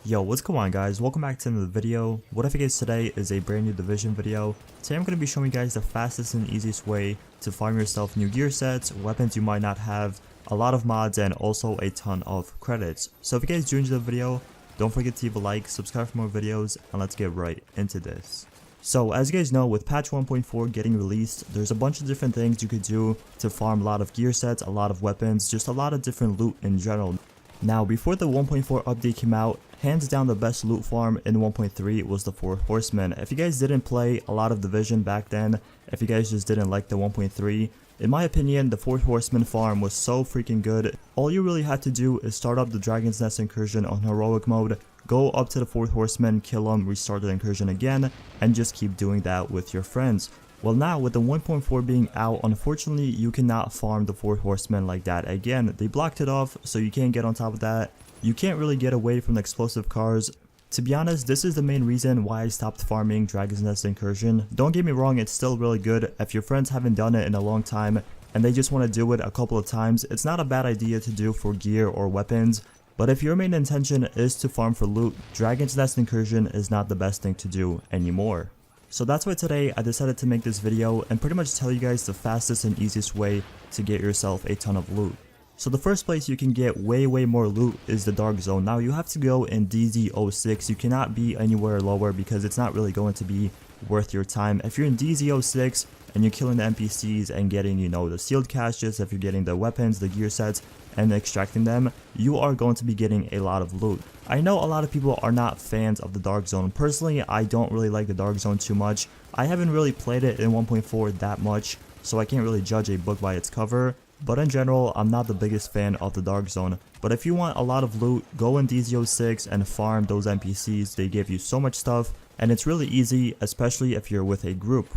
Yo, what's going on guys? Welcome back to another video. What if it is today is a brand new Division video. Today I'm going to be showing you guys the fastest and easiest way to farm yourself new gear sets, weapons you might not have, a lot of mods, and also a ton of credits. So if you guys do enjoy the video, don't forget to leave a like, subscribe for more videos, and let's get right into this. So as you guys know, with patch 1.4 getting released, there's a bunch of different things you could do to farm a lot of gear sets, a lot of weapons, just a lot of different loot in general. Now before the 1.4 update came out, hands down the best loot farm in 1.3 was the 4 Horsemen. If you guys didn't play a lot of Division back then, if you guys just didn't like the 1.3, in my opinion, the 4 Horsemen farm was so freaking good. All you really had to do is start up the Dragon's Nest incursion on heroic mode, go up to the 4th Horseman, kill him, restart the incursion again, and just keep doing that with your friends. Well, now with the 1.4 being out, unfortunately you cannot farm the 4th Horseman like that again. They blocked it off, so you can't get on top of that. You can't really get away from the explosive cars. To be honest, this is the main reason why I stopped farming Dragon's Nest incursion. Don't get me wrong, it's still really good. If your friends haven't done it in a long time and they just want to do it a couple of times, it's not a bad idea to do for gear or weapons. But if your main intention is to farm for loot, Dragon's Nest incursion is not the best thing to do anymore. So that's why today I decided to make this video and pretty much tell you guys the fastest and easiest way to get yourself a ton of loot. So the first place you can get way more loot is the Dark Zone. Now you have to go in DZ06, you cannot be anywhere lower because it's not really going to be worth your time. If you're in DZ06 and you're killing the NPCs and getting, the sealed caches, if you're getting the weapons, the gear sets, and extracting them, you are going to be getting a lot of loot. I know a lot of people are not fans of the Dark Zone. Personally, I don't really like the Dark Zone too much. I haven't really played it in 1.4 that much, so I can't really judge a book by its cover. But in general, I'm not the biggest fan of the Dark Zone. But if you want a lot of loot, go in DZ06 and farm those NPCs. They give you so much stuff, and it's really easy, especially if you're with a group.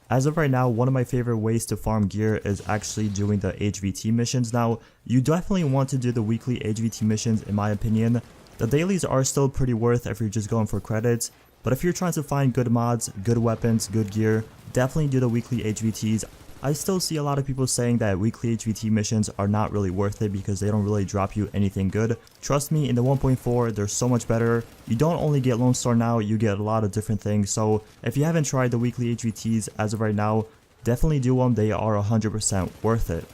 As of right now, one of my favorite ways to farm gear is actually doing the HVT missions. Now, you definitely want to do the weekly HVT missions in my opinion. The dailies are still pretty worth if you're just going for credits, but if you're trying to find good mods, good weapons, good gear, definitely do the weekly HVTs. I still see a lot of people saying that weekly HVT missions are not really worth it because they don't really drop you anything good. Trust me, in the 1.4 they're so much better. You don't only get Lone Star now, you get a lot of different things. So if you haven't tried the weekly HVTs as of right now, definitely do them. They are 100% worth it.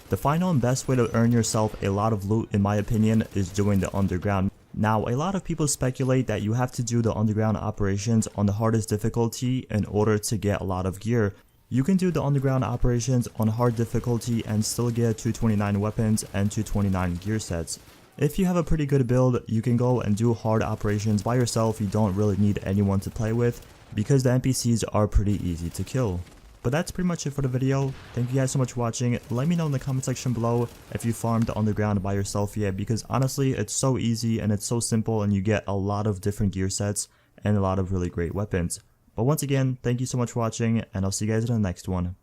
The final and best way to earn yourself a lot of loot in my opinion is doing the underground. Now, a lot of people speculate that you have to do the underground operations on the hardest difficulty in order to get a lot of gear. You can do the underground operations on hard difficulty and still get 229 weapons and 229 gear sets. If you have a pretty good build, you can go and do hard operations by yourself. You don't really need anyone to play with because the NPCs are pretty easy to kill. But that's pretty much it for the video. Thank you guys so much for watching. Let me know in the comment section below if you farmed the underground by yourself yet, because honestly it's so easy and it's so simple and you get a lot of different gear sets and a lot of really great weapons. But once again, thank you so much for watching, and I'll see you guys in the next one.